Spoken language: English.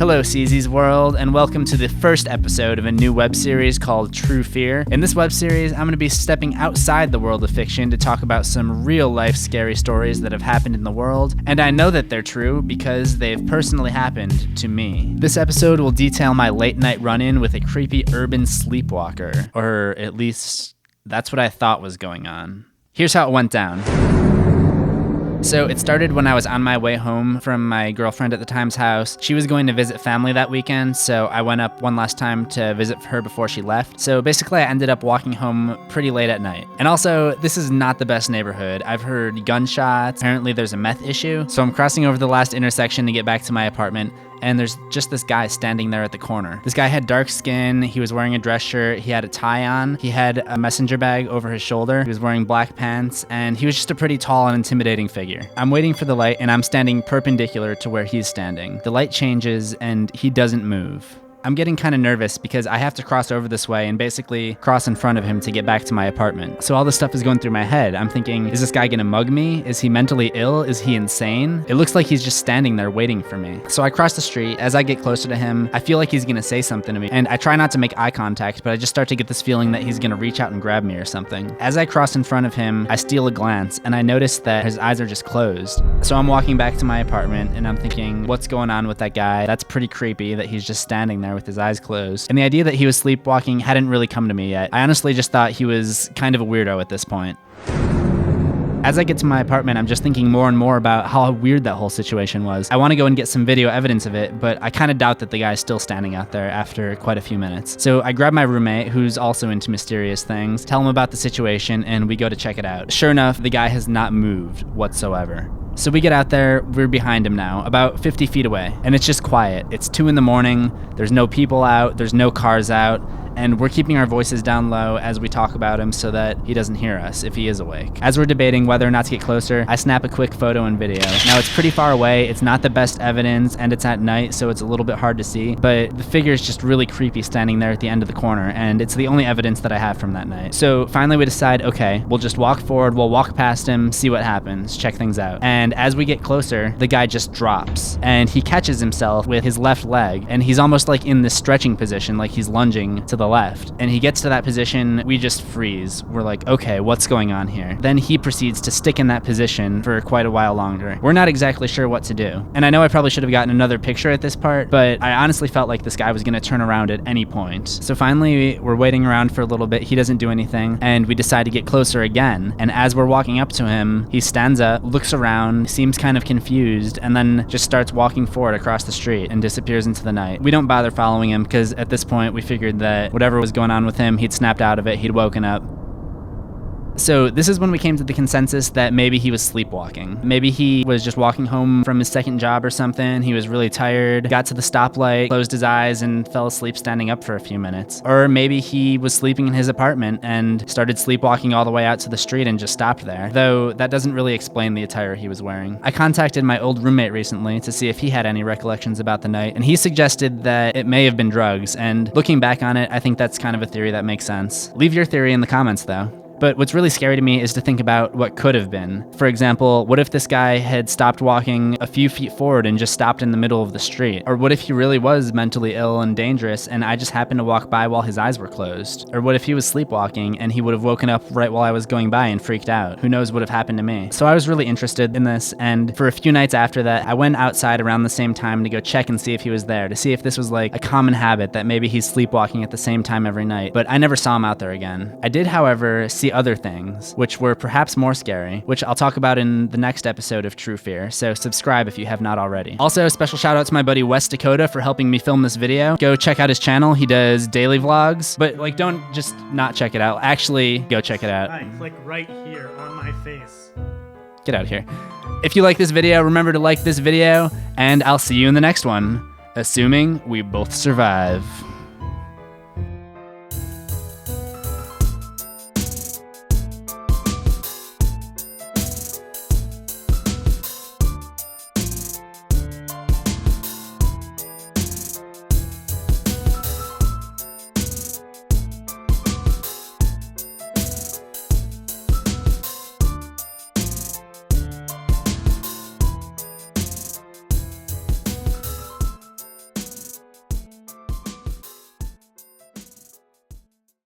Hello CZsWorld, and welcome to the first episode of a new web series called True Fear. In this web series, I'm going to be stepping outside the world of fiction to talk about some real-life scary stories that have happened in the world, and I know that they're true because they've personally happened to me. This episode will detail my late-night run-in with a creepy urban sleepwalker, or at least that's what I thought was going on. Here's how it went down. So it started when I was on my way home from my girlfriend at the time's house. She was going to visit family that weekend, so I went up one last time to visit her before she left. So basically I ended up walking home pretty late at night. And also, this is not the best neighborhood. I've heard gunshots. Apparently there's a meth issue. So I'm crossing over the last intersection to get back to my apartment, and there's just this guy standing there at the corner. This guy had dark skin, he was wearing a dress shirt, he had a tie on, he had a messenger bag over his shoulder, he was wearing black pants, and he was just a pretty tall and intimidating figure. I'm waiting for the light, and I'm standing perpendicular to where he's standing. The light changes, and he doesn't move. I'm getting kind of nervous because I have to cross over this way and basically cross in front of him to get back to my apartment. So all this stuff is going through my head. I'm thinking, is this guy gonna mug me? Is he mentally ill? Is he insane? It looks like he's just standing there waiting for me. So I cross the street. As I get closer to him, I feel like he's gonna say something to me. And I try not to make eye contact, but I just start to get this feeling that he's gonna reach out and grab me or something. As I cross in front of him, I steal a glance and I notice that his eyes are just closed. So I'm walking back to my apartment and I'm thinking, what's going on with that guy? That's pretty creepy that he's just standing there with his eyes closed. And the idea that he was sleepwalking hadn't really come to me yet. I honestly just thought he was kind of a weirdo at this point. As I get to my apartment, I'm just thinking more and more about how weird that whole situation was. I want to go and get some video evidence of it, but I kind of doubt that the guy's still standing out there after quite a few minutes. So I grab my roommate, who's also into mysterious things, tell him about the situation, and we go to check it out. Sure enough, the guy has not moved whatsoever. So we get out there, we're behind him now, about 50 feet away, and it's just quiet. It's 2 a.m, there's no people out, there's no cars out, and we're keeping our voices down low as we talk about him so that he doesn't hear us if he is awake. As we're debating whether or not to get closer, I snap a quick photo and video. Now it's pretty far away, it's not the best evidence, and it's at night, so it's a little bit hard to see, but the figure is just really creepy standing there at the end of the corner, and it's the only evidence that I have from that night. So finally we decide, okay, we'll just walk forward, we'll walk past him, see what happens, check things out. And as we get closer, the guy just drops, and he catches himself with his left leg, and he's almost like in this stretching position, like he's lunging to the left. And he gets to that position, we just freeze. We're like, okay, what's going on here? Then he proceeds to stick in that position for quite a while longer. We're not exactly sure what to do. And I know I probably should have gotten another picture at this part, but I honestly felt like this guy was gonna turn around at any point. So finally, we're waiting around for a little bit, he doesn't do anything, and we decide to get closer again. And as we're walking up to him, he stands up, looks around, seems kind of confused, and then just starts walking forward across the street and disappears into the night. We don't bother following him because at this point we figured that whatever was going on with him, he'd snapped out of it, he'd woken up. So this is when we came to the consensus that maybe he was sleepwalking. Maybe he was just walking home from his second job or something. He was really tired, got to the stoplight, closed his eyes, and fell asleep standing up for a few minutes. Or maybe he was sleeping in his apartment and started sleepwalking all the way out to the street and just stopped there. Though that doesn't really explain the attire he was wearing. I contacted my old roommate recently to see if he had any recollections about the night, and he suggested that it may have been drugs, and looking back on it, I think that's kind of a theory that makes sense. Leave your theory in the comments though. But what's really scary to me is to think about what could have been. For example, what if this guy had stopped walking a few feet forward and just stopped in the middle of the street? Or what if he really was mentally ill and dangerous and I just happened to walk by while his eyes were closed? Or what if he was sleepwalking and he would have woken up right while I was going by and freaked out? Who knows what would have happened to me? So I was really interested in this, and for a few nights after that, I went outside around the same time to go check and see if he was there, to see if this was like a common habit that maybe he's sleepwalking at the same time every night. But I never saw him out there again. I did, however, see other things, which were perhaps more scary, which I'll talk about in the next episode of True Fear, so subscribe if you have not already. Also, special shout out to my buddy West Dakota for helping me film this video. Go check out his channel, he does daily vlogs, but like don't just not check it out, actually go check it out. Hi, click right here on my face. Get out of here. If you like this video, remember to like this video, and I'll see you in the next one, assuming we both survive.